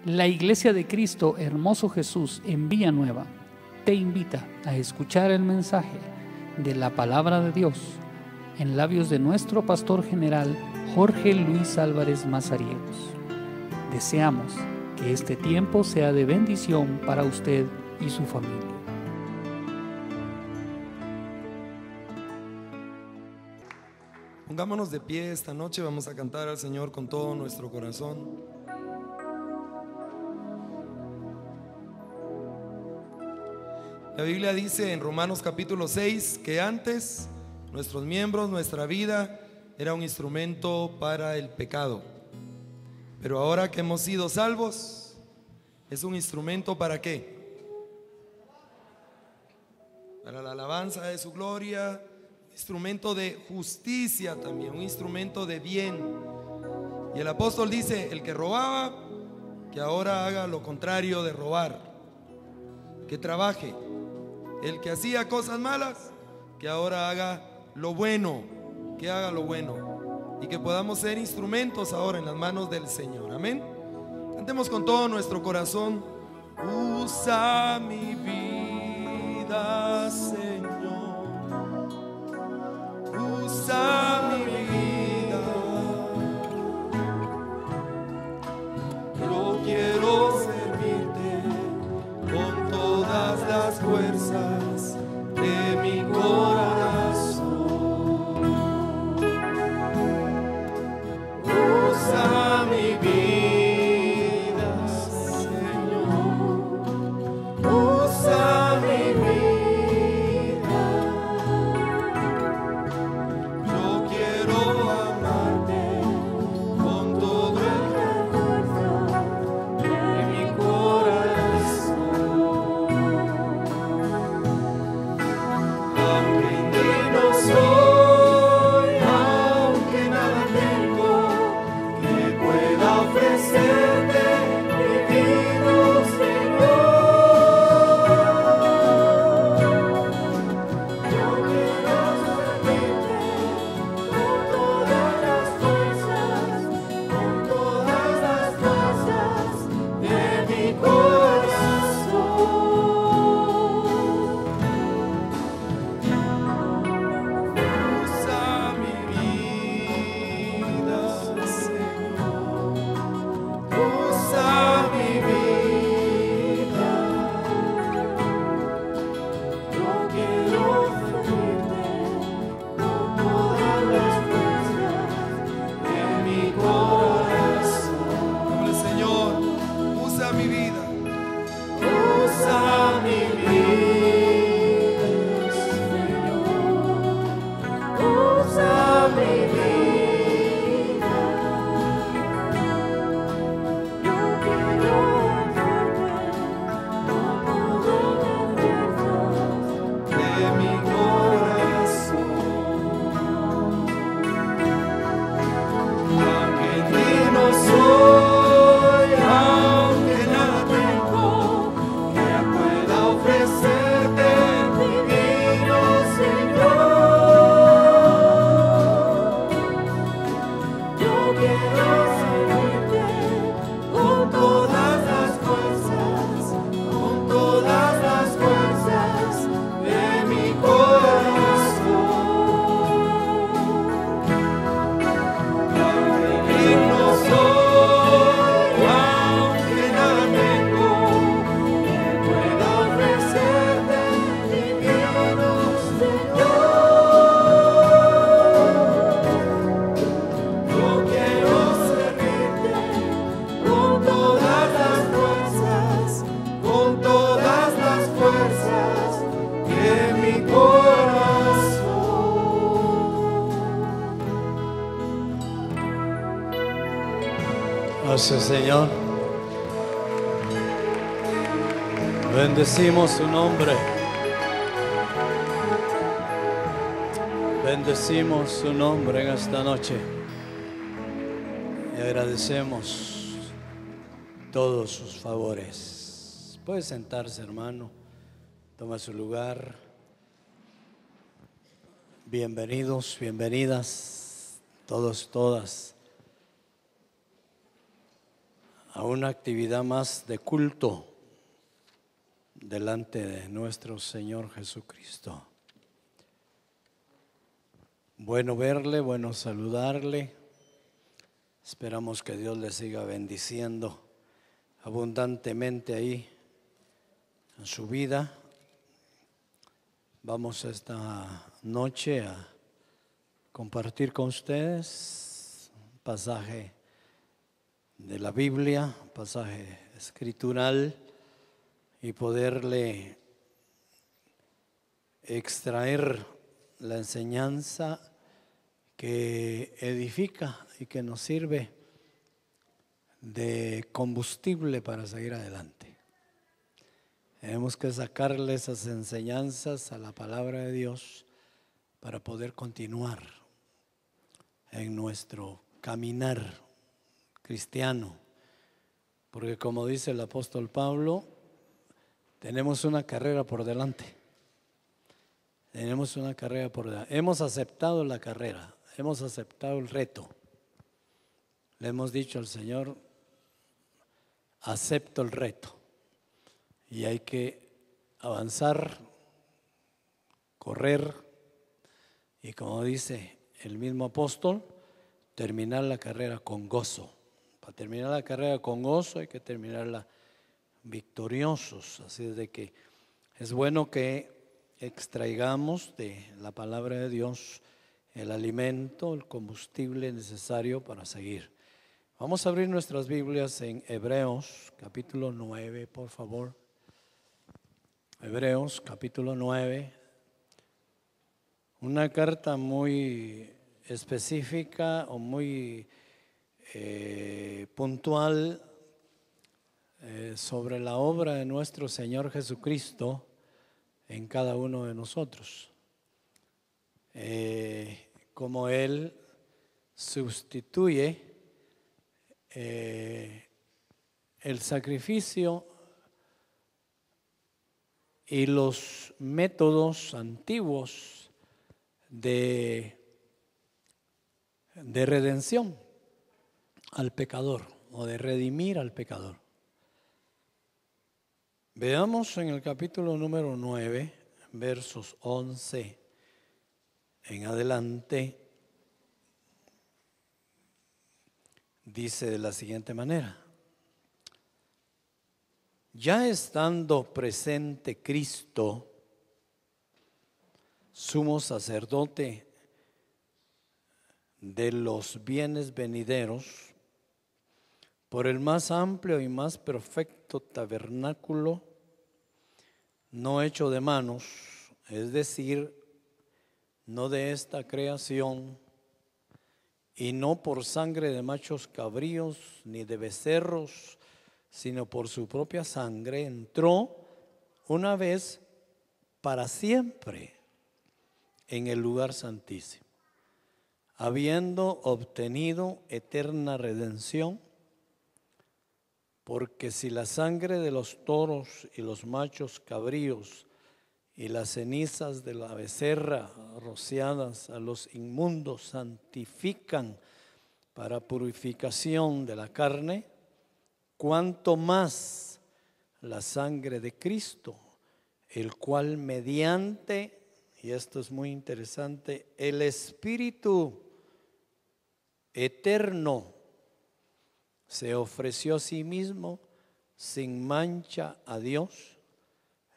La Iglesia de Cristo Hermoso Jesús en Villanueva te invita a escuchar el mensaje de la Palabra de Dios en labios de nuestro pastor general Jorge Luis Álvarez Mazariegos. Deseamos que este tiempo sea de bendición para usted y su familia. Pongámonos de pie esta noche, vamos a cantar al Señor con todo nuestro corazón. La Biblia dice en Romanos capítulo 6 que antes nuestros miembros, nuestra vida era un instrumento para el pecado, pero ahora que hemos sido salvos es un instrumento ¿para qué? Para la alabanza de su gloria, instrumento de justicia también, un instrumento de bien. Y el apóstol dice: el que robaba, que ahora haga lo contrario de robar, que trabaje. El que hacía cosas malas, que ahora haga lo bueno, que haga lo bueno, y que podamos ser instrumentos ahora en las manos del Señor. Amén. Cantemos con todo nuestro corazón. Usa mi vida, Señor. Usa mi vida. Yo quiero servirte con todas las fuerzas de mi corazón. Usa mi vida, Señor. Usa mi vida. Yo quiero amarte con todo el esfuerzo de mi corazón. Aunque indigno soy, aunque nada tengo que pueda ofrecerte, divino Señor. Yo quiero servirte con todas las fuerzas de mi corazón. Usa mi vida, Señor. Usa mi vida. Yo quiero servirte con todas las fuerzas de mi corazón. Dile: Señor, usa mi vida. Usa mi vida, Señor. Usa mi vida. Yo quiero amarte con todas las fuerzas de mi corazón. Aunque indigno soy, aunque nada tengo que pueda ofrecerte, divino Señor. Yo quiero servirte con todas las fuerzas de mi corazón. Aunque indigno soy, aunque nada tengo que pueda ofrecerte, divino Señor. Yo quiero servirte con todas las fuerzas de mi corazón. Gracias, Señor. Bendecimos su nombre. Bendecimos su nombre en esta noche. Y agradecemos todos sus favores. Puede sentarse, hermano. Toma su lugar. Bienvenidos, bienvenidas, todos, todas, a una actividad más de culto delante de nuestro Señor Jesucristo. Bueno verle, bueno saludarle. Esperamos que Dios le siga bendiciendo abundantemente ahí en su vida. Vamos esta noche a compartir con ustedes un pasaje de la Biblia, un pasaje escritural, y poderle extraer la enseñanza que edifica y que nos sirve de combustible para seguir adelante. Tenemos que sacarle esas enseñanzas a la palabra de Dios para poder continuar en nuestro caminar cristiano. Porque como dice el apóstol Pablo, tenemos una carrera por delante. Tenemos una carrera por delante. Hemos aceptado la carrera, hemos aceptado el reto. Le hemos dicho al Señor, acepto el reto. Y hay que avanzar, correr y, como dice el mismo apóstol, terminar la carrera con gozo. Para terminar la carrera con gozo hay que terminarla victoriosos. Así es de que es bueno que extraigamos de la palabra de Dios el alimento, el combustible necesario para seguir. Vamos a abrir nuestras Biblias en Hebreos capítulo 9, por favor. Hebreos capítulo 9, una carta muy específica o muy puntual sobre la obra de nuestro Señor Jesucristo en cada uno de nosotros. Como Él sustituye el sacrificio y los métodos antiguos de redención al pecador o de redimir al pecador. Veamos en el capítulo número 9, versos 11 en adelante, dice de la siguiente manera: ya estando presente Cristo, sumo sacerdote de los bienes venideros, por el más amplio y más perfecto tabernáculo, no hecho de manos, es decir, no de esta creación, y no por sangre de machos cabríos ni de becerros, sino por su propia sangre, entró una vez para siempre en el lugar santísimo, habiendo obtenido eterna redención. Porque si la sangre de los toros y los machos cabríos y las cenizas de la becerra rociadas a los inmundos santifican para purificación de la carne, cuánto más la sangre de Cristo, el cual mediante, y esto es muy interesante, el Espíritu eterno se ofreció a sí mismo sin mancha a Dios,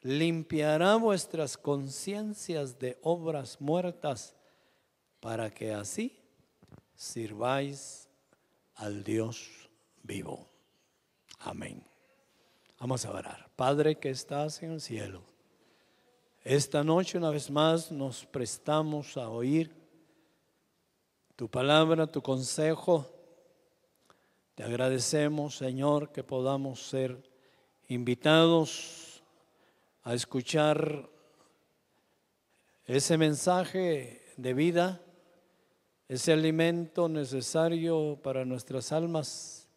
limpiará vuestras conciencias de obras muertas para que así sirváis al Dios vivo. Amén. Vamos a orar. Padre que estás en el cielo, esta noche una vez más nos prestamos a oír tu palabra, tu consejo. Te agradecemos, Señor, que podamos ser invitados a escuchar ese mensaje de vida, ese alimento necesario para nuestras almas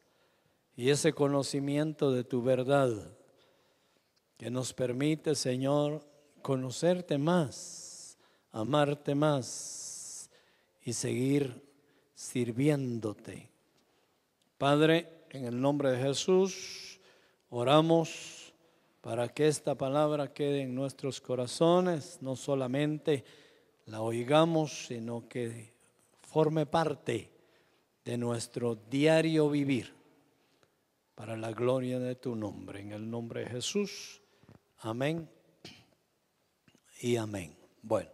y ese conocimiento de tu verdad que nos permite, Señor, conocerte más, amarte más y seguir sirviéndote. Padre, en el nombre de Jesús, oramos para que esta palabra quede en nuestros corazones, no solamente la oigamos, sino que forme parte de nuestro diario vivir, para la gloria de tu nombre, en el nombre de Jesús. Amén y amén. Bueno,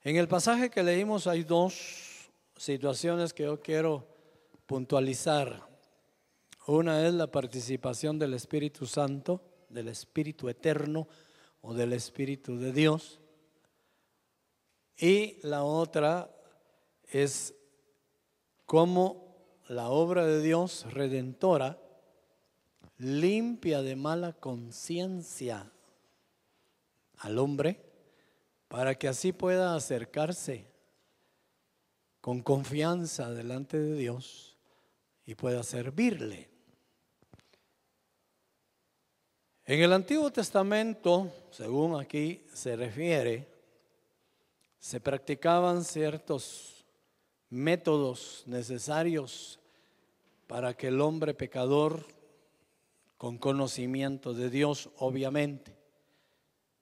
en el pasaje que leímos hay dos situaciones que yo quiero puntualizar. Una es la participación del Espíritu Santo, del Espíritu Eterno o del Espíritu de Dios. Y la otra es cómo la obra de Dios redentora limpia de mala conciencia al hombre para que así pueda acercarse con confianza delante de Dios y pueda servirle. En el Antiguo Testamento, según aquí se refiere, se practicaban ciertos métodos necesarios para que el hombre pecador, con conocimiento de Dios obviamente,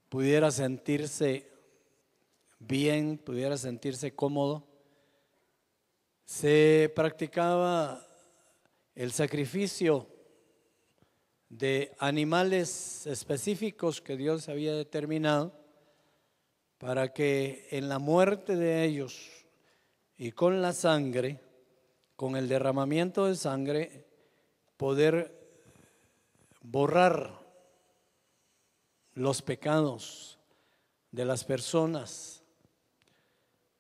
pudiera sentirse bien, pudiera sentirse cómodo. Se practicaba el sacrificio de animales específicos que Dios había determinado para que en la muerte de ellos y con la sangre, con el derramamiento de sangre, poder borrar los pecados de las personas.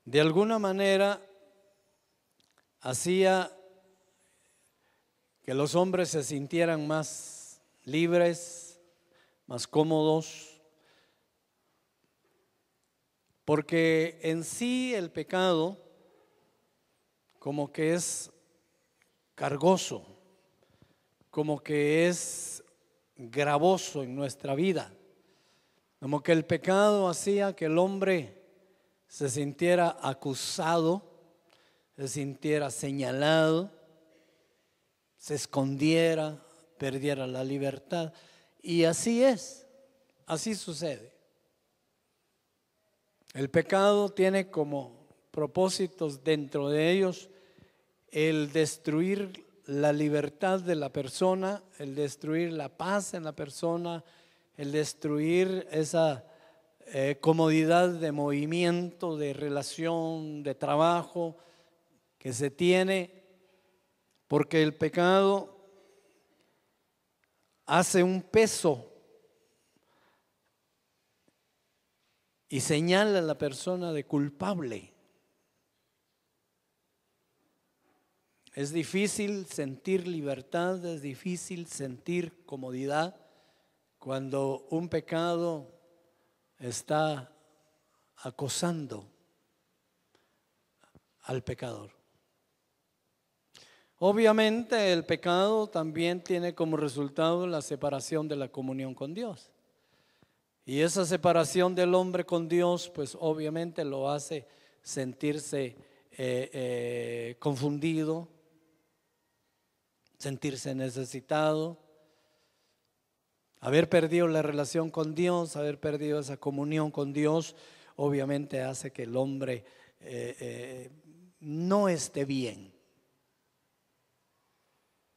De alguna manera hacía que los hombres se sintieran más libres, más cómodos, porque en sí el pecado como que es cargoso, como que es gravoso en nuestra vida, como que el pecado hacía que el hombre se sintiera acusado, se sintiera señalado, se escondiera, perdiera la libertad. Y así es, así sucede. El pecado tiene como propósitos dentro de ellos el destruir la libertad de la persona, el destruir la paz en la persona, el destruir esa comodidad de movimiento, de relación, de trabajo que se tiene, porque el pecado hace un peso y señala a la persona de culpable. Es difícil sentir libertad, es difícil sentir comodidad cuando un pecado está acosando al pecador. Obviamente el pecado también tiene como resultado la separación de la comunión con Dios. Y esa separación del hombre con Dios, pues obviamente lo hace sentirse confundido, sentirse necesitado, haber perdido la relación con Dios, haber perdido esa comunión con Dios, obviamente hace que el hombre no esté bien.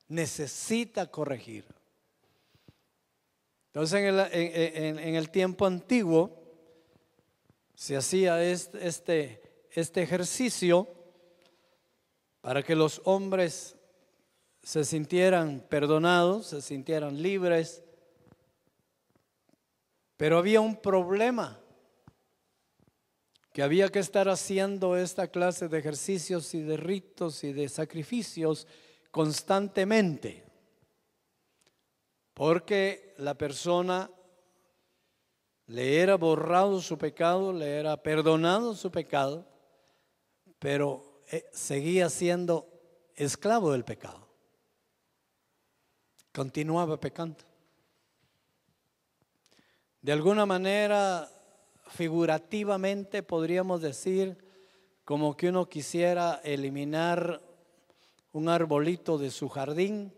Necesita corregir. Entonces en el tiempo antiguo se hacía este ejercicio para que los hombres se sintieran perdonados, se sintieran libres. Pero había un problema, que había que estar haciendo esta clase de ejercicios y de ritos y de sacrificios constantemente, porque la persona le era borrado su pecado, le era perdonado su pecado, pero seguía siendo esclavo del pecado, continuaba pecando. De alguna manera, figurativamente podríamos decir como que uno quisiera eliminar un arbolito de su jardín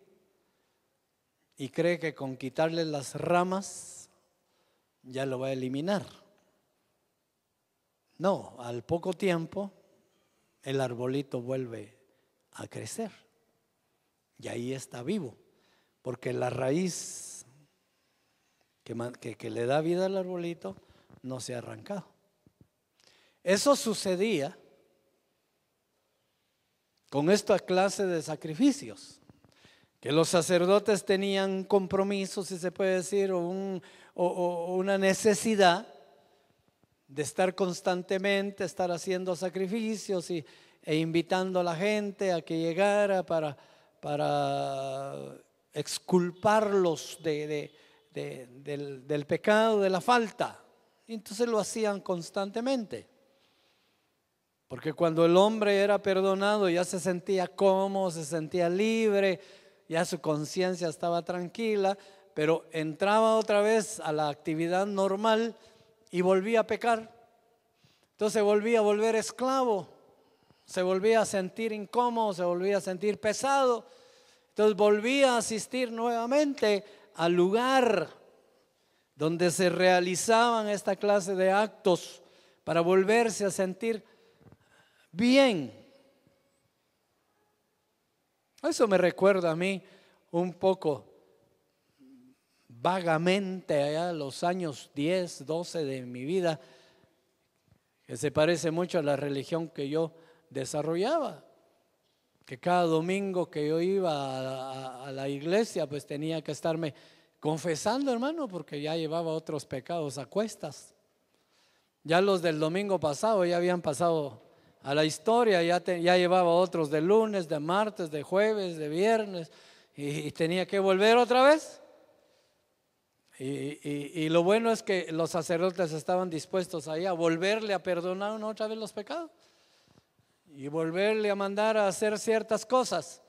y cree que con quitarle las ramas ya lo va a eliminar. No, al poco tiempo el arbolito vuelve a crecer y ahí está vivo, porque la raíz que le da vida al arbolito no se ha arrancado. Eso sucedía con esta clase de sacrificios, que los sacerdotes tenían compromisos, si se puede decir, o una necesidad de estar constantemente, estar haciendo sacrificios e invitando a la gente a que llegara para exculparlos del pecado, de la falta. Entonces lo hacían constantemente, porque cuando el hombre era perdonado ya se sentía cómodo, se sentía libre, ya su conciencia estaba tranquila, pero entraba otra vez a la actividad normal y volvía a pecar. Entonces volvía a volver esclavo, se volvía a sentir incómodo, se volvía a sentir pesado. Entonces volvía a asistir nuevamente al lugar donde se realizaban esta clase de actos para volverse a sentir bien. Eso me recuerda a mí un poco vagamente allá los años 10, 12 de mi vida, que se parece mucho a la religión que yo desarrollaba, que cada domingo que yo iba a la iglesia pues tenía que estarme confesando, hermano, porque ya llevaba otros pecados a cuestas. Ya los del domingo pasado ya habían pasado a la historia, ya llevaba otros de lunes, de martes, de jueves, de viernes, y tenía que volver otra vez. Y lo bueno es que los sacerdotes estaban dispuestos ahí a volverle a perdonar una otra vez los pecados y volverle a mandar a hacer ciertas cosas.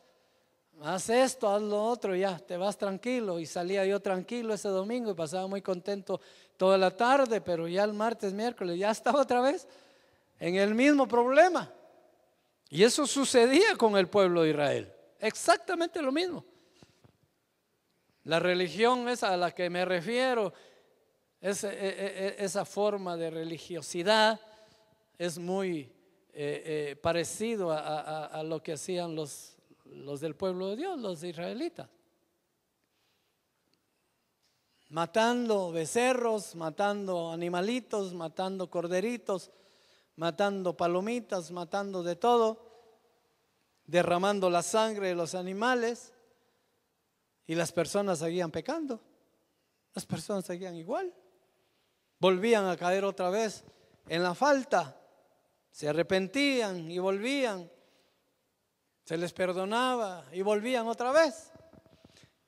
Haz esto, haz lo otro, ya te vas tranquilo. Y salía yo tranquilo ese domingo y pasaba muy contento toda la tarde, pero ya el martes, miércoles ya estaba otra vez en el mismo problema. Y eso sucedía con el pueblo de Israel, exactamente lo mismo. La religión esa a la que me refiero, esa forma de religiosidad es muy parecido a lo que hacían los del pueblo de Dios, los israelitas. Matando becerros, matando animalitos, matando corderitos, matando palomitas, matando de todo, derramando la sangre de los animales. Y las personas seguían pecando, las personas seguían igual, volvían a caer otra vez en la falta, se arrepentían y volvían, se les perdonaba y volvían otra vez.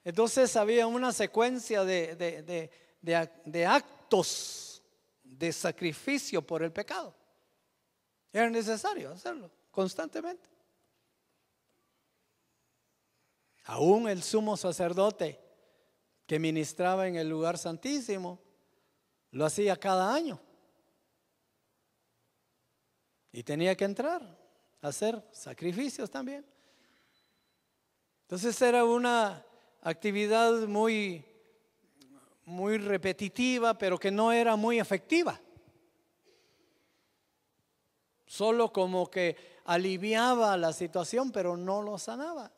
Entonces había una secuencia de actos de sacrificio por el pecado. Era necesario hacerlo constantemente. Aún el sumo sacerdote que ministraba en el lugar santísimo lo hacía cada año y tenía que entrar a hacer sacrificios también. Entonces era una actividad muy repetitiva, pero que no era muy efectiva. Solo como que aliviaba la situación, pero no lo sanaba.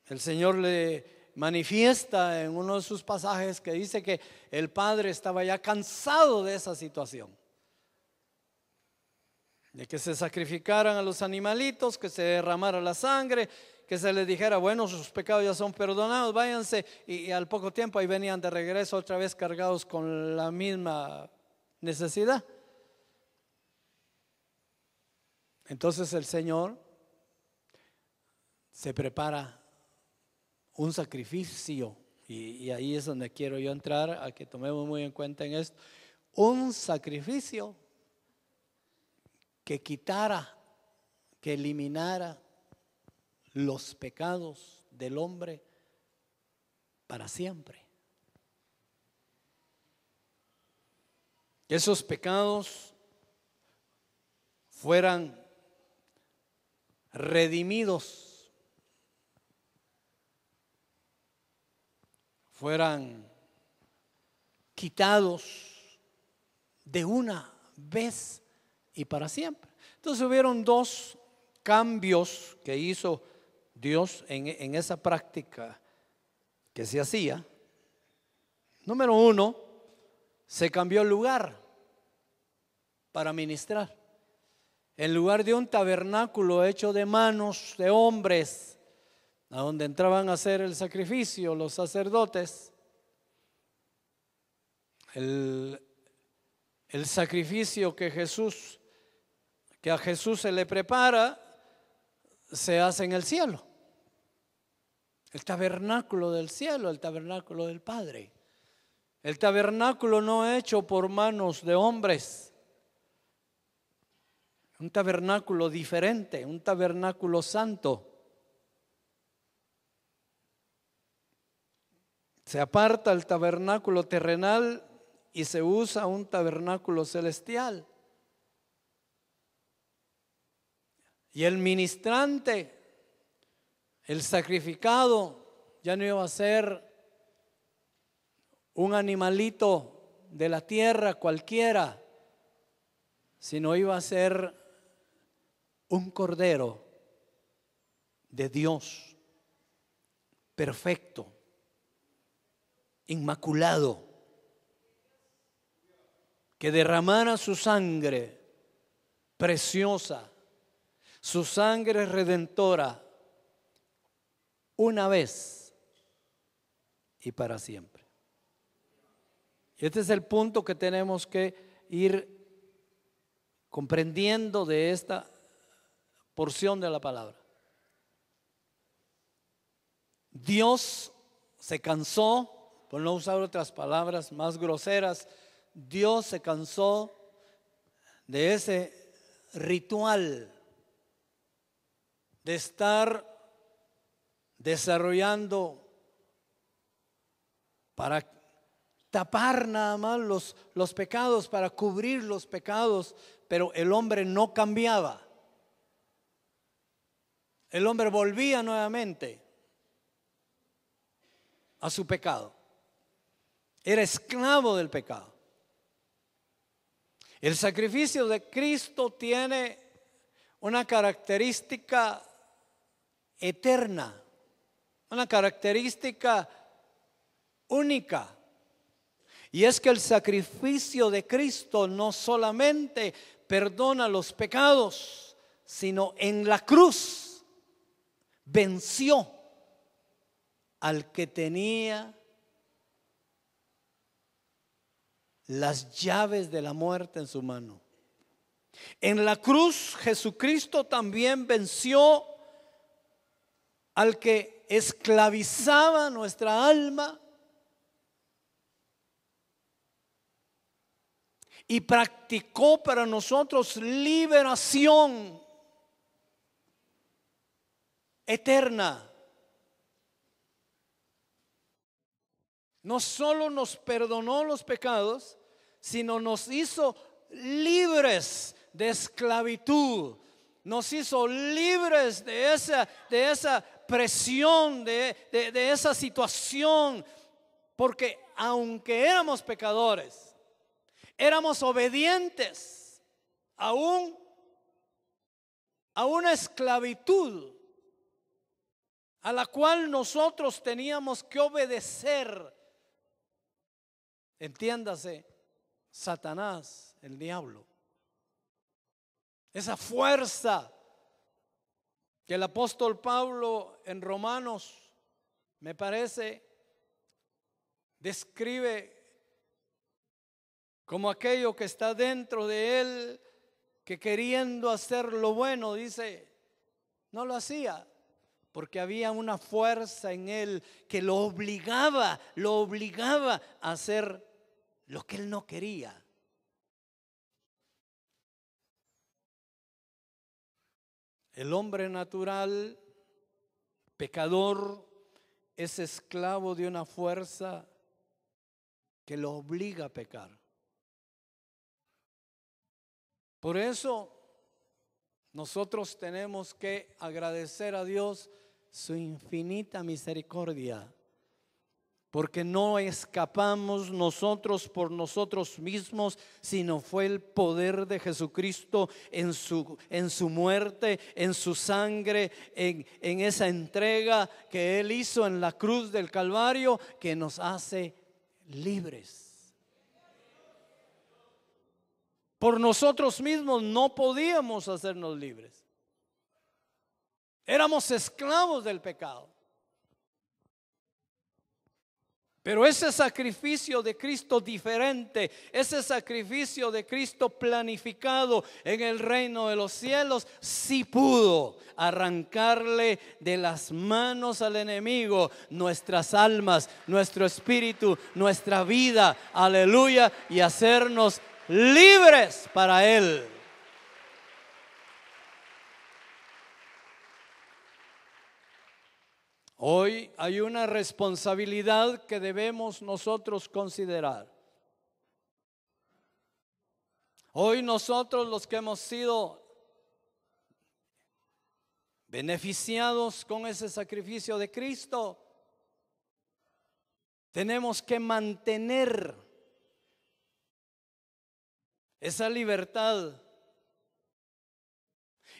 El Señor le manifiesta en uno de sus pasajes que dice que el padre estaba ya cansado de esa situación, de que se sacrificaran a los animalitos, que se derramara la sangre, que se les dijera, bueno, sus pecados ya son perdonados, váyanse, y al poco tiempo ahí venían de regreso otra vez cargados con la misma necesidad. Entonces el Señor se prepara un sacrificio, y ahí es donde quiero yo entrar, a que tomemos muy en cuenta en esto, un sacrificio que quitara, que eliminara los pecados del hombre para siempre. Que esos pecados fueran redimidos fueran quitados de una vez y para siempre. Entonces hubieron dos cambios que hizo Dios en esa práctica que se hacía. Número uno, se cambió el lugar para ministrar. En lugar de un tabernáculo hecho de manos de hombres, a donde entraban a hacer el sacrificio los sacerdotes, el sacrificio que a Jesús se le prepara, se hace en el cielo. El tabernáculo del cielo, el tabernáculo del Padre. El tabernáculo no hecho por manos de hombres. Un tabernáculo diferente, un tabernáculo santo. Se aparta el tabernáculo terrenal y se usa un tabernáculo celestial. Y el ministrante, el sacrificado, ya no iba a ser un animalito de la tierra cualquiera, sino iba a ser un cordero de Dios, perfecto, inmaculado, que derramara su sangre preciosa, su sangre redentora, una vez y para siempre. Este es el punto que tenemos que ir comprendiendo de esta porción de la palabra. Dios se cansó, por no usar otras palabras más groseras, Dios se cansó de ese ritual de estar desarrollando para tapar nada más los pecados, para cubrir los pecados, pero el hombre no cambiaba. El hombre volvía nuevamente a su pecado. Era esclavo del pecado. El sacrificio de Cristo tiene una característica eterna, una característica única. Y es que el sacrificio de Cristo no solamente perdona los pecados, sino en la cruz venció al que tenía las llaves de la muerte en su mano. En la cruz Jesucristo también venció al que esclavizaba nuestra alma y practicó para nosotros liberación eterna. No solo nos perdonó los pecados, sino nos hizo libres de esclavitud, nos hizo libres de esa presión, de esa situación, porque aunque éramos pecadores, éramos obedientes a una esclavitud a la cual nosotros teníamos que obedecer. Entiéndase, Satanás, el diablo, esa fuerza que el apóstol Pablo en Romanos, me parece, describe como aquello que está dentro de él, que queriendo hacer lo bueno, dice, no lo hacía, porque había una fuerza en él que lo obligaba a hacer lo que él no quería. El hombre natural, pecador, es esclavo de una fuerza que lo obliga a pecar. Por eso nosotros tenemos que agradecer a Dios su infinita misericordia, porque no escapamos nosotros por nosotros mismos, sino fue el poder de Jesucristo en su muerte, en su sangre, en esa entrega que Él hizo en la cruz del Calvario, que nos hace libres. Por nosotros mismos no podíamos hacernos libres. Éramos esclavos del pecado. Pero ese sacrificio de Cristo diferente, ese sacrificio de Cristo planificado en el reino de los cielos, sí pudo arrancarle de las manos al enemigo nuestras almas, nuestro espíritu, nuestra vida, aleluya, y hacernos libres para Él. Hoy hay una responsabilidad que debemos nosotros considerar. Hoy nosotros, los que hemos sido beneficiados con ese sacrificio de Cristo, tenemos que mantener esa libertad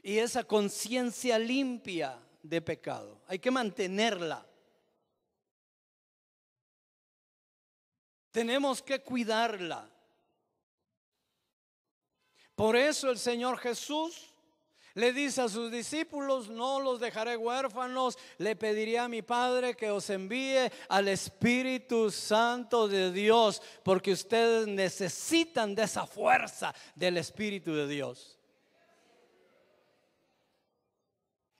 y esa conciencia limpia de pecado. Hay que mantenerla. Tenemos que cuidarla. Por eso el Señor Jesús le dice a sus discípulos: no los dejaré huérfanos, le pediré a mi Padre que os envíe al Espíritu Santo de Dios, porque ustedes necesitan de esa fuerza del Espíritu de Dios.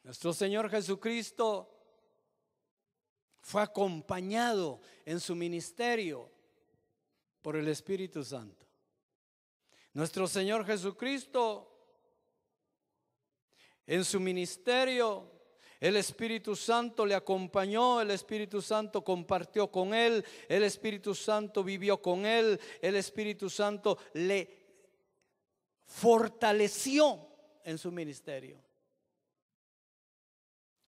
Nuestro Señor Jesucristo fue acompañado en su ministerio por el Espíritu Santo. Nuestro Señor Jesucristo en su ministerio, el Espíritu Santo le acompañó, el Espíritu Santo compartió con él, el Espíritu Santo vivió con él, el Espíritu Santo le fortaleció en su ministerio.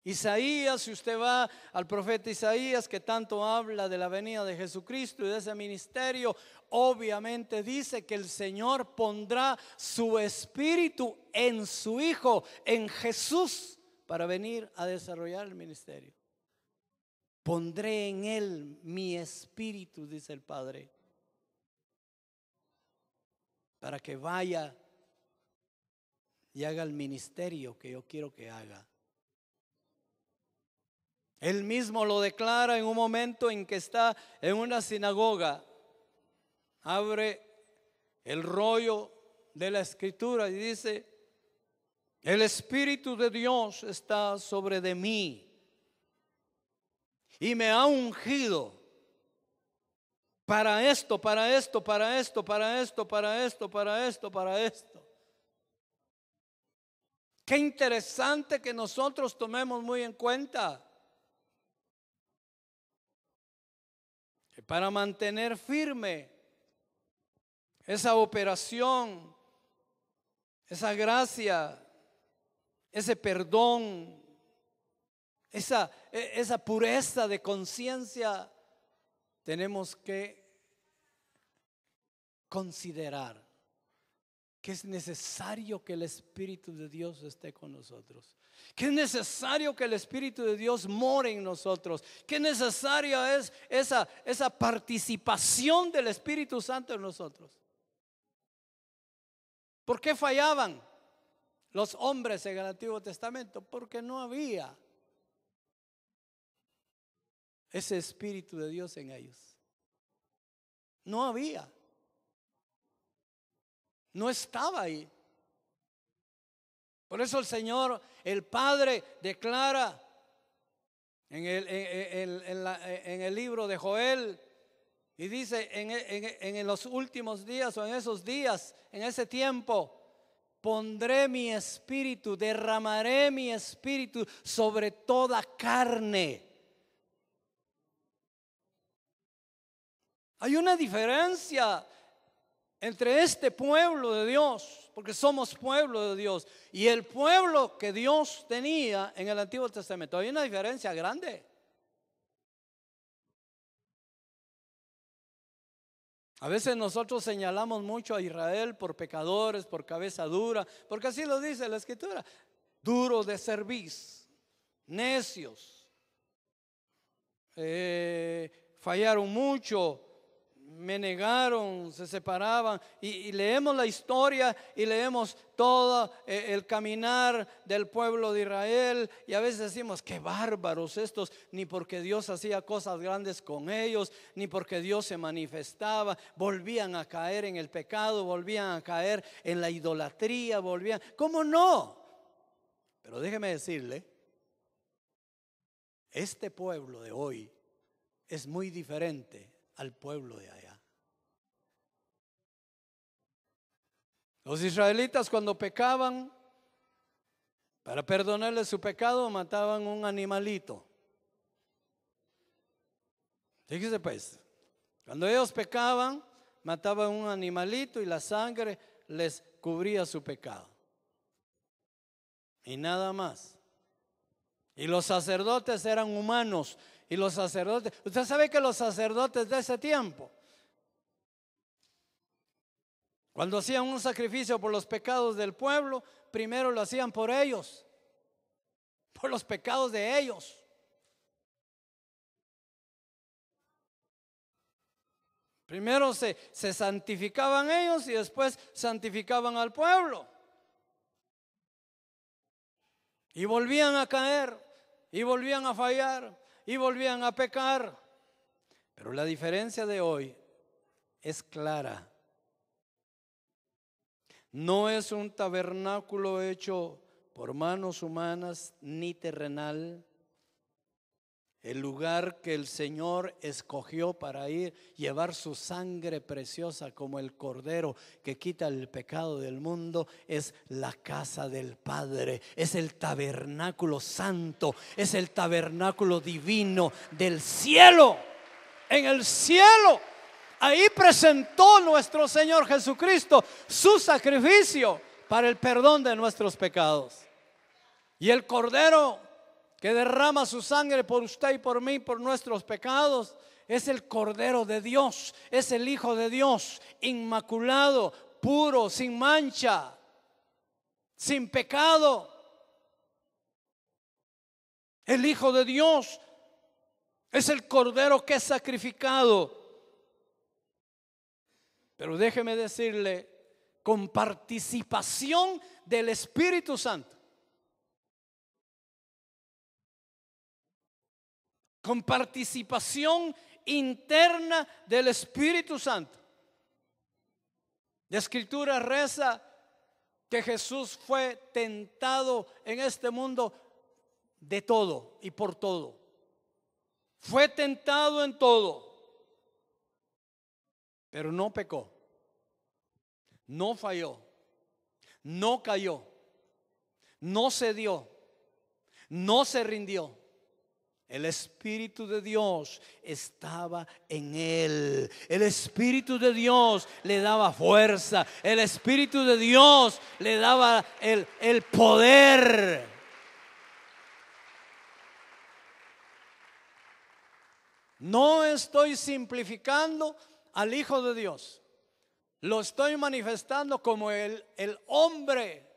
Isaías, si usted va al profeta Isaías, que tanto habla de la venida de Jesucristo y de ese ministerio, obviamente dice que el Señor pondrá su espíritu en su Hijo, en Jesús, para venir a desarrollar el ministerio. Pondré en él mi espíritu, dice el Padre, para que vaya y haga el ministerio que yo quiero que haga. Él mismo lo declara en un momento en que está en una sinagoga. Abre el rollo de la escritura y dice: el Espíritu de Dios está sobre de mí y me ha ungido para esto, para esto, para esto, para esto, para esto, para esto, para esto. Qué interesante que nosotros tomemos muy en cuenta que para mantener firme esa operación, esa gracia, ese perdón, esa pureza de conciencia, tenemos que considerar que es necesario que el Espíritu de Dios esté con nosotros, que es necesario que el Espíritu de Dios more en nosotros, que necesaria es esa participación del Espíritu Santo en nosotros. ¿Por qué fallaban los hombres en el Antiguo Testamento? Porque no había ese Espíritu de Dios en ellos. No había. No estaba ahí. Por eso el Señor, el Padre, declara en el libro de Joel, y dice: en los últimos días, o en esos días, en ese tiempo, pondré mi espíritu, derramaré mi espíritu sobre toda carne. Hay una diferencia entre este pueblo de Dios, porque somos pueblo de Dios, y el pueblo que Dios tenía en el Antiguo Testamento. Hay una diferencia grande. A veces nosotros señalamos mucho a Israel por pecadores, por cabeza dura, porque así lo dice la Escritura, duros de cerviz, necios, fallaron mucho, me negaron, se separaban, y leemos la historia y leemos todo el caminar del pueblo de Israel, y a veces decimos qué bárbaros estos, ni porque Dios hacía cosas grandes con ellos, ni porque Dios se manifestaba, volvían a caer en el pecado, volvían a caer en la idolatría, ¿cómo no? Pero déjeme decirle, este pueblo de hoy es muy diferente al pueblo de allá. Los israelitas cuando pecaban, para perdonarles su pecado, mataban un animalito. Fíjese pues, cuando ellos pecaban, mataban un animalito y la sangre les cubría su pecado. Y nada más. Y los sacerdotes eran humanos. Y los sacerdotes, usted sabe que los sacerdotes de ese tiempo, cuando hacían un sacrificio por los pecados del pueblo, primero lo hacían por ellos, por los pecados de ellos. Primero se santificaban ellos y después santificaban al pueblo. Y volvían a caer, y volvían a fallar, y volvían a pecar. Pero la diferencia de hoy es clara. No es un tabernáculo hecho por manos humanas ni terrenal. El lugar que el Señor escogió para llevar su sangre preciosa como el cordero que quita el pecado del mundo es la casa del Padre, es el tabernáculo santo, es el tabernáculo divino del cielo. En el cielo, ahí presentó nuestro Señor Jesucristo su sacrificio para el perdón de nuestros pecados. Y el cordero que derrama su sangre por usted y por mí, por nuestros pecados, es el Cordero de Dios, es el Hijo de Dios, inmaculado, puro, sin mancha, sin pecado. El Hijo de Dios es el Cordero que es sacrificado. Pero déjeme decirle, con participación del Espíritu Santo. Con participación interna del Espíritu Santo. La Escritura reza que Jesús fue tentado en este mundo de todo y por todo. Fue tentado en todo, pero no pecó, no falló, no cayó, no cedió, no se rindió. El Espíritu de Dios estaba en él. El Espíritu de Dios le daba fuerza. El Espíritu de Dios le daba el poder. No estoy simplificando al Hijo de Dios. Lo estoy manifestando como el hombre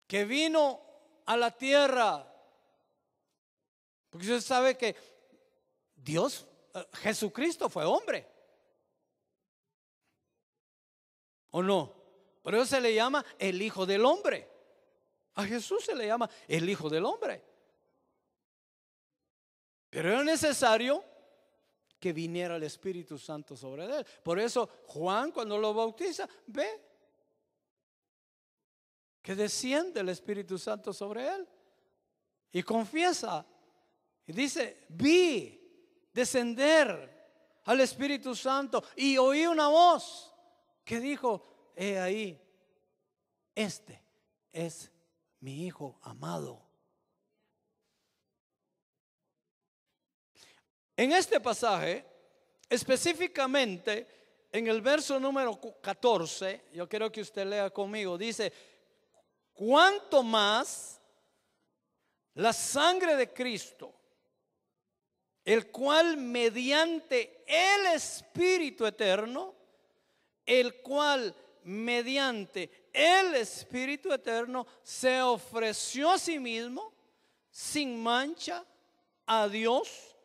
que vino a la tierra, porque usted sabe que Dios, Jesucristo fue hombre, ¿o no? Por eso se le llama el Hijo del Hombre. A Jesús se le llama el Hijo del Hombre. Pero era necesario que viniera el Espíritu Santo sobre él. Por eso Juan, cuando lo bautiza, ve que desciende el Espíritu Santo sobre él y confiesa y dice: vi descender al Espíritu Santo y oí una voz que dijo: he ahí, este es mi Hijo amado. En este pasaje, específicamente en el verso número 14, yo quiero que usted lea conmigo, dice: cuánto más la sangre de Cristo, el cual mediante el Espíritu eterno, se ofreció a sí mismo sin mancha a Dios,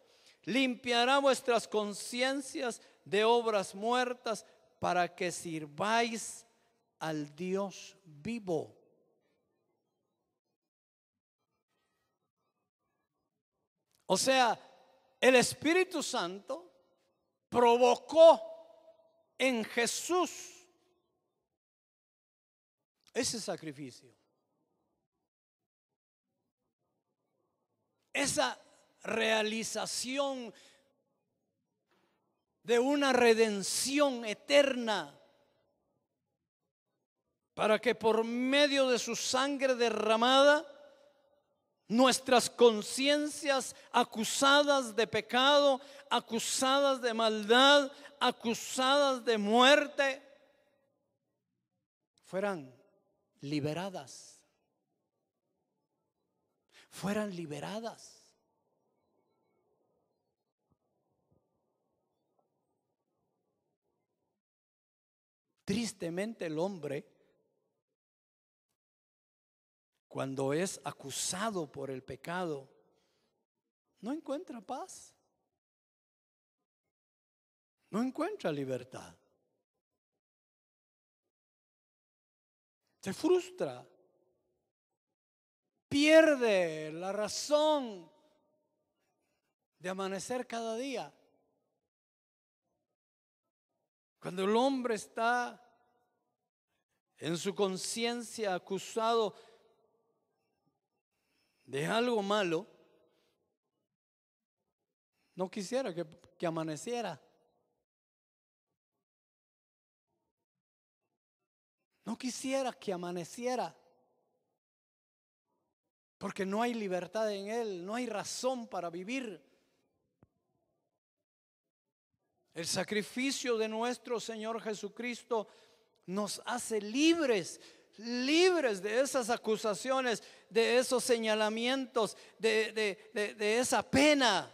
limpiará vuestras conciencias de obras muertas para que sirváis al Dios vivo. O sea, el Espíritu Santo provocó en Jesús ese sacrificio, esa realización de una redención eterna, para que por medio de su sangre derramada nuestras conciencias acusadas de pecado, acusadas de maldad, acusadas de muerte, fueran liberadas. Fueran liberadas. Tristemente el hombre, cuando es acusado por el pecado, no encuentra paz, no encuentra libertad, se frustra, pierde la razón de amanecer cada día. Cuando el hombre está en su conciencia acusado de algo malo, no quisiera que amaneciera. No quisiera que amaneciera, porque no hay libertad en él, no hay razón para vivir. El sacrificio de nuestro Señor Jesucristo nos hace libres de esas acusaciones, de esos señalamientos, de esa pena.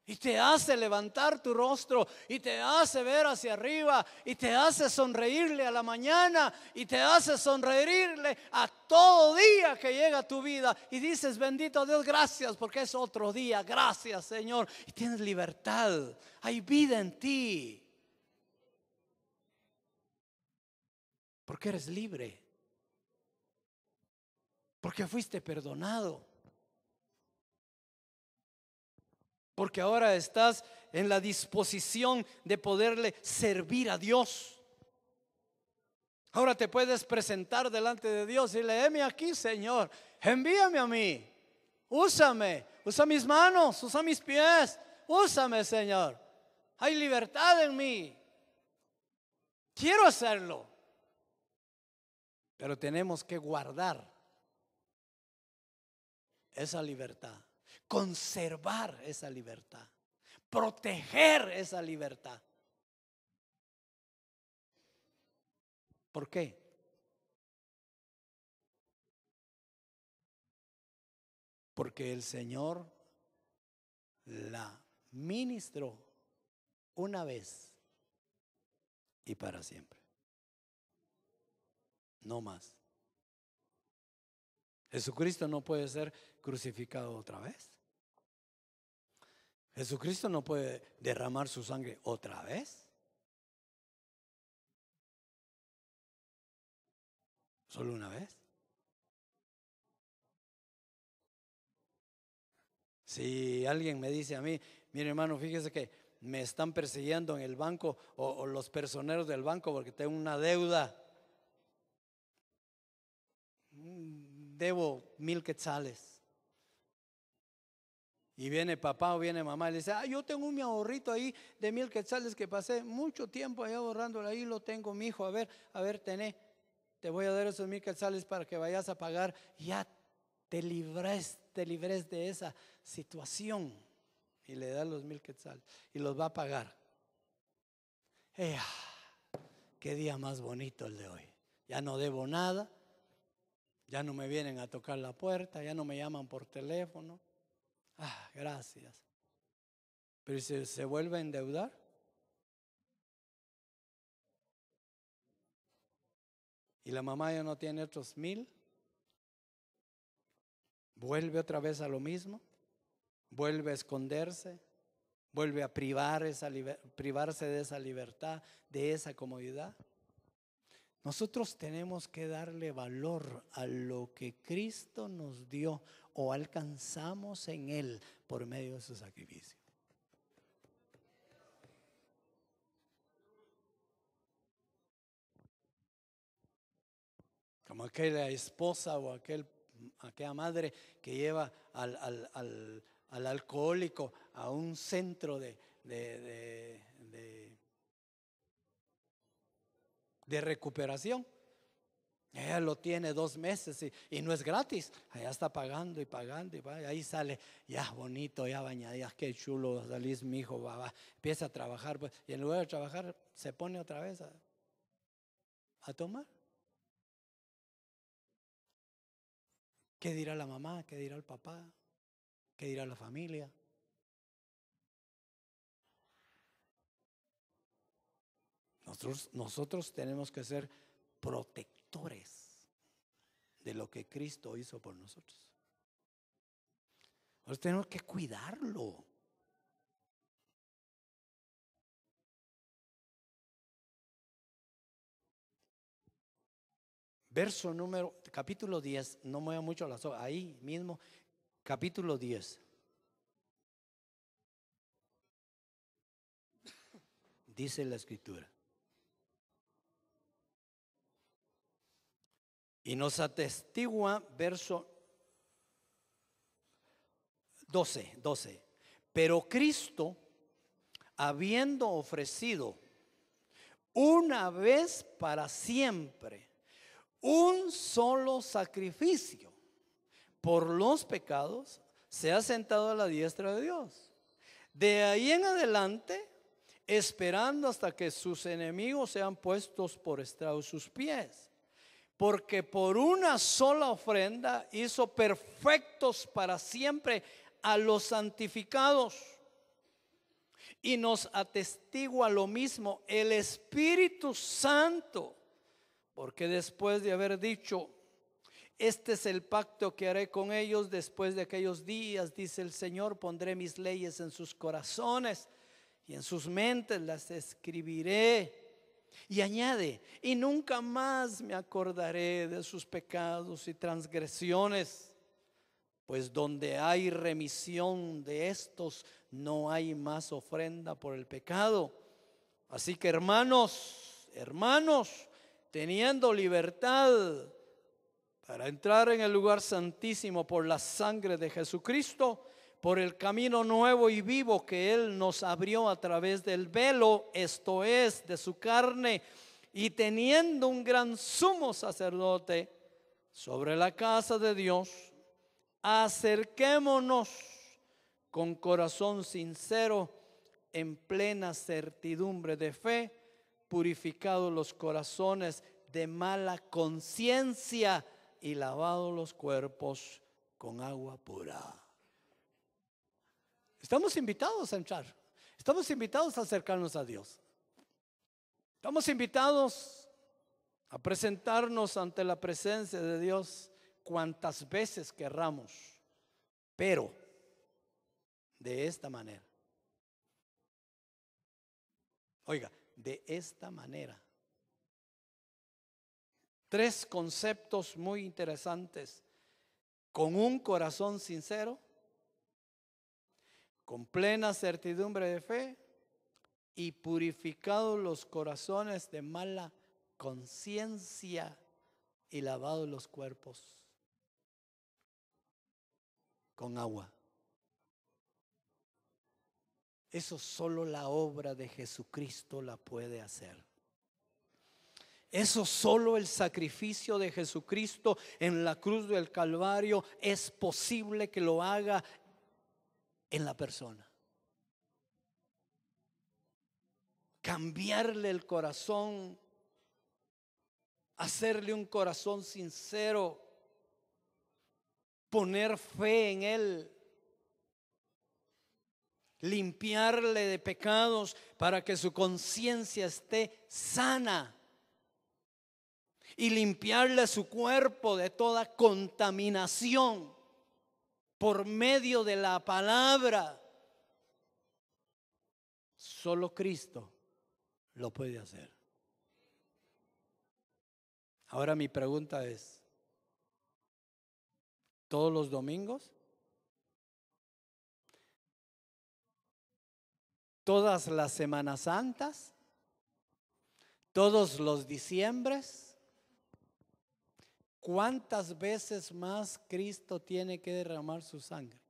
Y te hace levantar tu rostro, y te hace ver hacia arriba, y te hace sonreírle a la mañana, y te hace sonreírle a todo día que llega a tu vida. Y dices: bendito Dios, gracias porque es otro día, gracias Señor. Y tienes libertad, hay vida en ti, porque eres libre, porque fuiste perdonado, porque ahora estás en la disposición de poderle servir a Dios. Ahora te puedes presentar delante de Dios y decirle: heme aquí, Señor, envíame a mí, úsame, usa mis manos, usa mis pies, úsame, Señor. Hay libertad en mí, quiero hacerlo. Pero tenemos que guardar esa libertad, conservar esa libertad, proteger esa libertad. ¿Por qué? Porque el Señor la ministró una vez y para siempre, no más. Jesucristo no puede ser crucificado otra vez. Jesucristo no puede derramar su sangre otra vez. Solo una vez. Si alguien me dice a mí: mire hermano, fíjese que me están persiguiendo en el banco, o los personeros del banco, porque tengo una deuda, debo 1,000 quetzales. Y viene papá o viene mamá y le dice: yo tengo mi ahorrito ahí de 1,000 quetzales que pasé mucho tiempo ahí ahorrándolo, ahí lo tengo, mi hijo, a ver, te voy a dar esos 1,000 quetzales para que vayas a pagar. Ya te libres de esa situación. Y le da los 1,000 quetzales y los va a pagar. Qué día más bonito el de hoy. Ya no debo nada, ya no me vienen a tocar la puerta, ya no me llaman por teléfono. Gracias. Pero si se vuelve a endeudar, y la mamá ya no tiene otros 1,000, vuelve otra vez a lo mismo, vuelve a esconderse, vuelve a privarse de esa libertad, de esa comodidad. Nosotros tenemos que darle valor a lo que Cristo nos dio o alcanzamos en Él por medio de su sacrificio. Como aquella esposa o aquella madre que lleva al alcohólico a un centro de recuperación. Ella lo tiene 2 meses y no es gratis. Allá está pagando y pagando y ahí sale ya bonito, ya bañada, ya qué chulo salís, mi hijo, va, empieza a trabajar, pues, y en lugar de trabajar se pone otra vez a tomar. ¿Qué dirá la mamá? ¿Qué dirá el papá? ¿Qué dirá la familia? Nosotros tenemos que ser protectores de lo que Cristo hizo por nosotros. Nosotros tenemos que cuidarlo. Capítulo 10, no me voy mucho a las hojas, ahí mismo, capítulo 10. Dice la escritura. Y nos atestigua verso 12. Pero Cristo, habiendo ofrecido una vez para siempre un solo sacrificio por los pecados, se ha sentado a la diestra de Dios. De ahí en adelante, esperando hasta que sus enemigos sean puestos por estrado de sus pies. Porque por una sola ofrenda hizo perfectos para siempre a los santificados. Y nos atestigua lo mismo el Espíritu Santo. Porque después de haber dicho, este es el pacto que haré con ellos después de aquellos días, dice el Señor, pondré mis leyes en sus corazones y en sus mentes las escribiré. Y añade, y nunca más me acordaré de sus pecados y transgresiones, pues donde hay remisión de estos, no hay más ofrenda por el pecado. Así que hermanos, teniendo libertad para entrar en el lugar santísimo por la sangre de Jesucristo, por el camino nuevo y vivo que Él nos abrió a través del velo, esto es, de su carne, y teniendo un gran sumo sacerdote sobre la casa de Dios, acerquémonos con corazón sincero, en plena certidumbre de fe, purificados los corazones de mala conciencia y lavados los cuerpos con agua pura. Estamos invitados a entrar. Estamos invitados a acercarnos a Dios. Estamos invitados a presentarnos ante la presencia de Dios cuantas veces querramos, pero de esta manera. Oiga, de esta manera. 3 conceptos muy interesantes. Con un corazón sincero, con plena certidumbre de fe y purificados los corazones de mala conciencia y lavados los cuerpos con agua. Eso solo la obra de Jesucristo la puede hacer. Eso solo el sacrificio de Jesucristo en la cruz del Calvario es posible que lo haga en la persona. Cambiarle el corazón, hacerle un corazón sincero, poner fe en Él. limpiarle de pecados para que su conciencia esté sana y limpiarle su cuerpo de toda contaminación por medio de la palabra. Solo Cristo lo puede hacer. Ahora mi pregunta es, ¿todos los domingos? ¿Todas las Semanas Santas? ¿Todos los diciembres? ¿Cuántas veces más Cristo tiene que derramar su sangre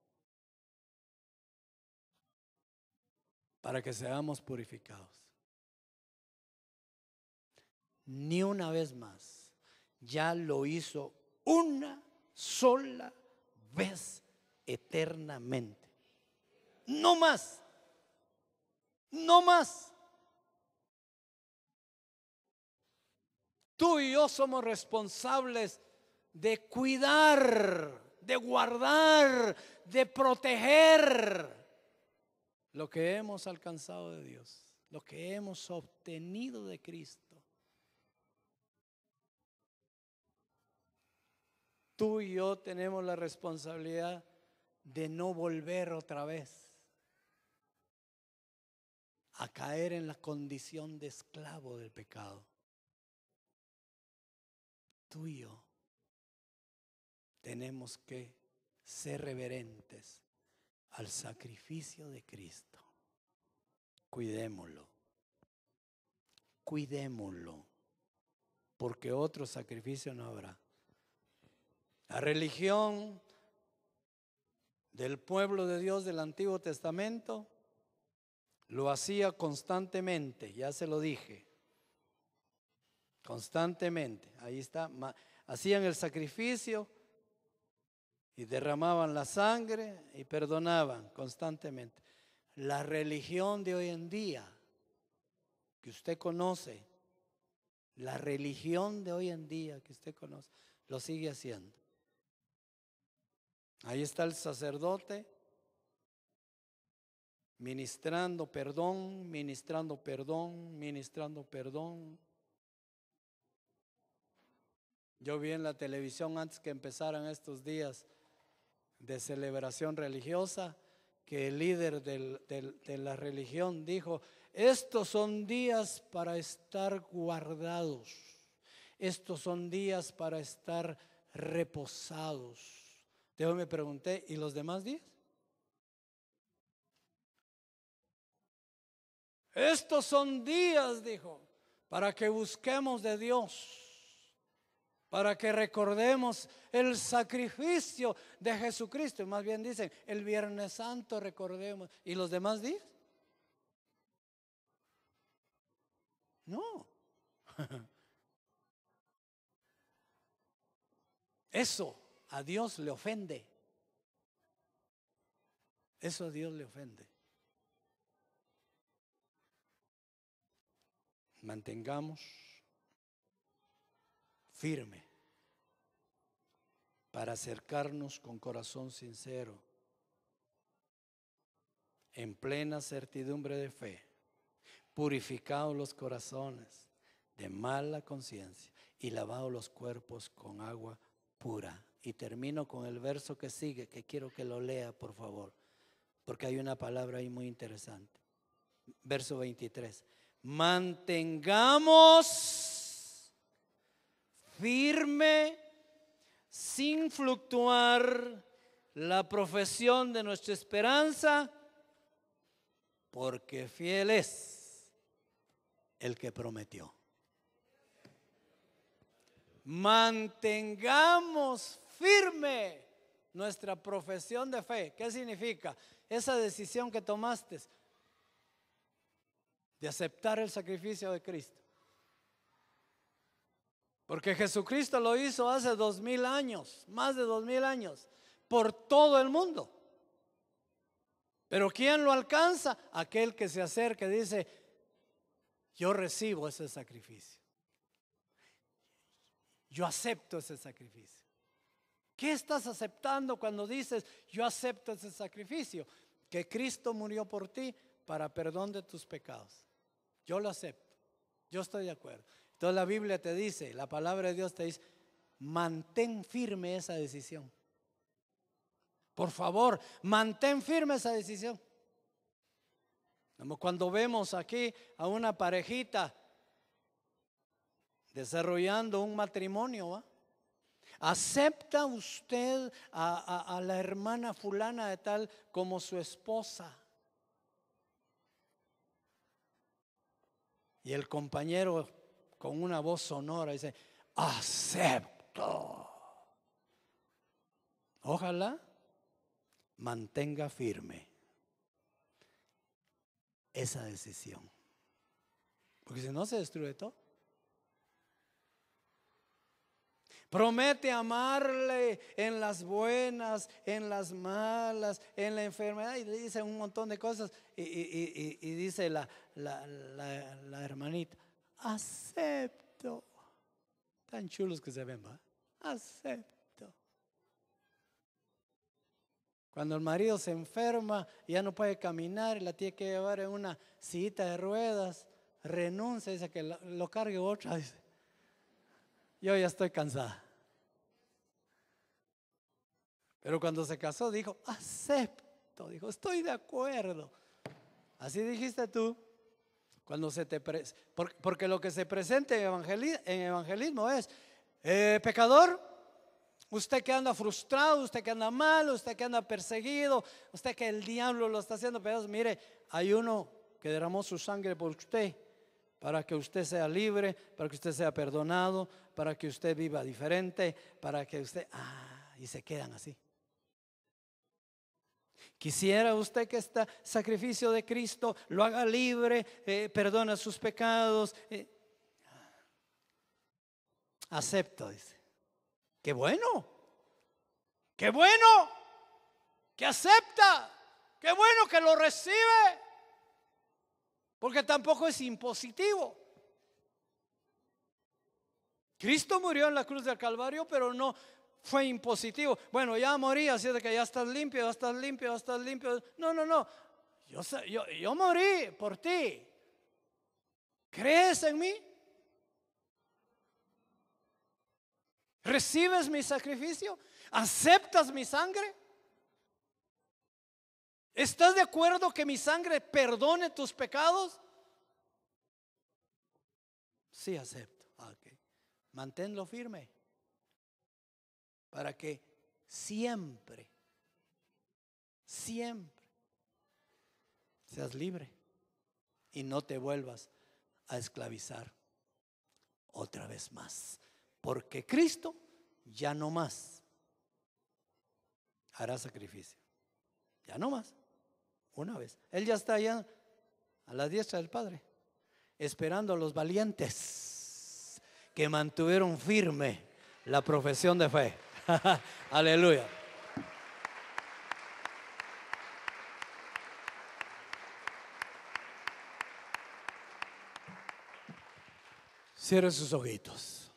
para que seamos purificados? Ni una vez más. Ya lo hizo una sola vez eternamente. No más. No más. Tú y yo somos responsables de cuidar, de guardar, de proteger lo que hemos alcanzado de Dios, lo que hemos obtenido de Cristo. Tú y yo tenemos la responsabilidad de no volver otra vez a caer en la condición de esclavo del pecado. Tú y yo tenemos que ser reverentes al sacrificio de Cristo. Cuidémoslo, cuidémoslo, porque otro sacrificio no habrá. La religión del pueblo de Dios del Antiguo Testamento lo hacía constantemente, ya se lo dije, constantemente. Ahí está, hacían el sacrificio y derramaban la sangre y perdonaban constantemente. La religión de hoy en día que usted conoce, la religión de hoy en día que usted conoce, lo sigue haciendo. Ahí está el sacerdote ministrando perdón, ministrando perdón, ministrando perdón. Yo vi en la televisión antes que empezaran estos días de celebración religiosa que el líder de la religión dijo: estos son días para estar guardados, estos son días para estar reposados. Yo me pregunté, ¿y los demás días? Estos son días, dijo, para que busquemos de Dios, para que recordemos el sacrificio de Jesucristo. Y más bien dicen, el Viernes Santo recordemos. ¿Y los demás días? No. Eso a Dios le ofende. Eso a Dios le ofende. Mantengamos firme para acercarnos con corazón sincero, en plena certidumbre de fe, purificados los corazones de mala conciencia y lavados los cuerpos con agua pura. Y termino con el verso que sigue, que quiero que lo lea, por favor, porque hay una palabra ahí muy interesante. Verso 23. Mantengamos firme, sin fluctuar, la profesión de nuestra esperanza, porque fiel es el que prometió. Mantengamos firme nuestra profesión de fe. ¿Qué significa? Esa decisión que tomaste de aceptar el sacrificio de Cristo. Porque Jesucristo lo hizo hace 2000 años, más de 2000 años, por todo el mundo. Pero ¿quién lo alcanza? Aquel que se acerca y dice: yo recibo ese sacrificio. Yo acepto ese sacrificio. ¿Qué estás aceptando cuando dices yo acepto ese sacrificio? que Cristo murió por ti para perdón de tus pecados. Yo lo acepto, yo estoy de acuerdo. Entonces la Biblia te dice, la palabra de Dios te dice, mantén firme esa decisión. Por favor, mantén firme esa decisión. Como cuando vemos aquí a una parejita desarrollando un matrimonio, ¿va? ¿Acepta usted a la hermana fulana de tal como su esposa? Y el compañero con una voz sonora dice, acepto. Ojalá mantenga firme esa decisión, porque si no se destruye todo. Promete amarle en las buenas, en las malas, en la enfermedad, y le dice un montón de cosas. Y dice la hermanita, acepto. Tan chulos que se ven, ¿va? Acepto. Cuando el marido se enferma, ya no puede caminar y la tiene que llevar en una sillita de ruedas, renuncia, dice que lo cargue otra, dice. Yo ya estoy cansada. Pero cuando se casó dijo, acepto, dijo, estoy de acuerdo. Así dijiste tú. Cuando se te porque lo que se presenta en evangelismo es, pecador, usted que anda frustrado, usted que anda mal, usted que anda perseguido, usted que el diablo lo está haciendo pedazos, mire, hay uno que derramó su sangre por usted, para que usted sea libre, para que usted sea perdonado, para que usted viva diferente, para que usted, y se quedan así. Quisiera usted que este sacrificio de Cristo lo haga libre, perdona sus pecados. Acepto, dice. Qué bueno que acepta, qué bueno que lo recibe, porque tampoco es impositivo. Cristo murió en la cruz del Calvario, pero no fue impositivo. Bueno, ya morí, así de que ya estás limpio, ya estás limpio, ya estás limpio. No. Yo morí por ti. ¿Crees en mí? ¿Recibes mi sacrificio? ¿Aceptas mi sangre? ¿Estás de acuerdo que mi sangre perdone tus pecados? Sí, acepto. Okay. Manténlo firme para que siempre seas libre y no te vuelvas a esclavizar otra vez más, porque Cristo ya no más hará sacrificio, ya no más, una vez. Él ya está allá a la diestra del Padre, esperando a los valientes que mantuvieron firme la profesión de fe. Aleluya. Cierre sus ojitos.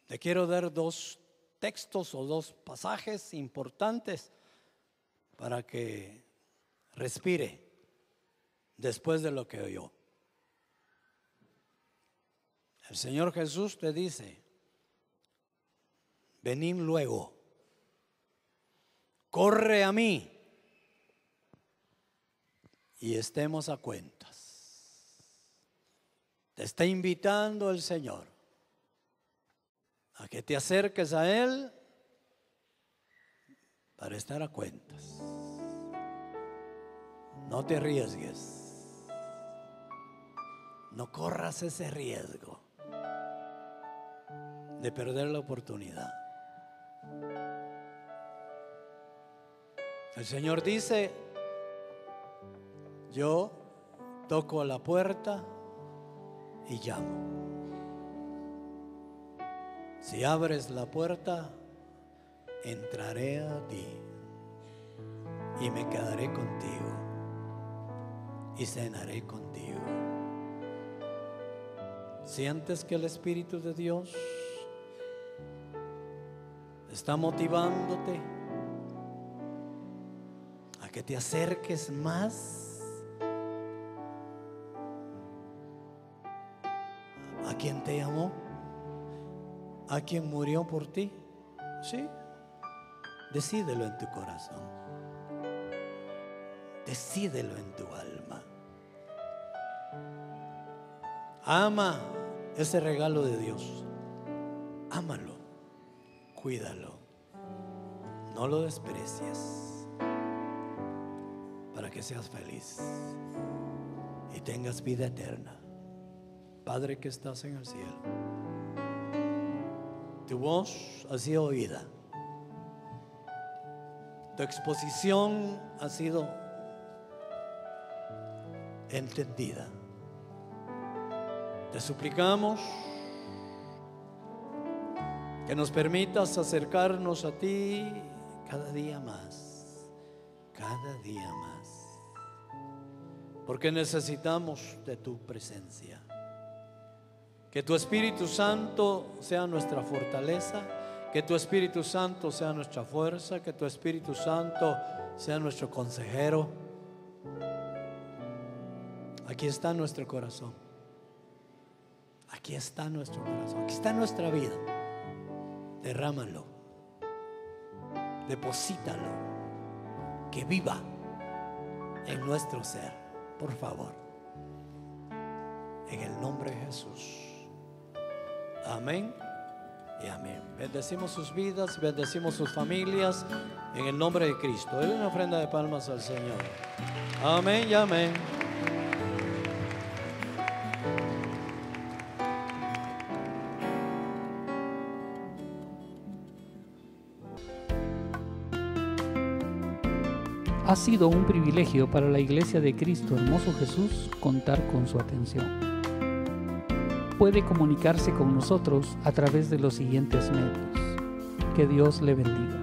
Le quiero dar dos textos o dos pasajes importantes para que respire después de lo que oyó. El Señor Jesús te dice, venid luego, corre a mí y estemos a cuentas. Te está invitando el Señor a que te acerques a Él para estar a cuentas. No te arriesgues, no corras ese riesgo de perder la oportunidad. El Señor dice, yo toco a la puerta y llamo. Si abres la puerta, entraré a ti y me quedaré contigo y cenaré contigo. ¿Sientes que el Espíritu de Dios está motivándote que te acerques más a quien te amó, a quien murió por ti. Sí, decídelo en tu corazón, decídelo en tu alma. Ama ese regalo de Dios, ámalo, cuídalo, no lo desprecies, para que seas feliz y tengas vida eterna. Padre que estás en el cielo, tu voz ha sido oída, tu exposición ha sido entendida. Te suplicamos que nos permitas acercarnos a ti cada día más, cada día más, porque necesitamos de tu presencia. Que tu Espíritu Santo sea nuestra fortaleza, que tu Espíritu Santo sea nuestra fuerza, que tu Espíritu Santo sea nuestro consejero. Aquí está nuestro corazón. Aquí está nuestro corazón, aquí está nuestra vida. Derrámalo, deposítalo, que viva en nuestro ser, por favor, en el nombre de Jesús. Amén y amén. Bendecimos sus vidas, bendecimos sus familias en el nombre de Cristo. Denle una ofrenda de palmas al Señor. Amén y amén. Ha sido un privilegio para la Iglesia de Cristo Hermoso Jesús contar con su atención. Puede comunicarse con nosotros a través de los siguientes medios. Que Dios le bendiga.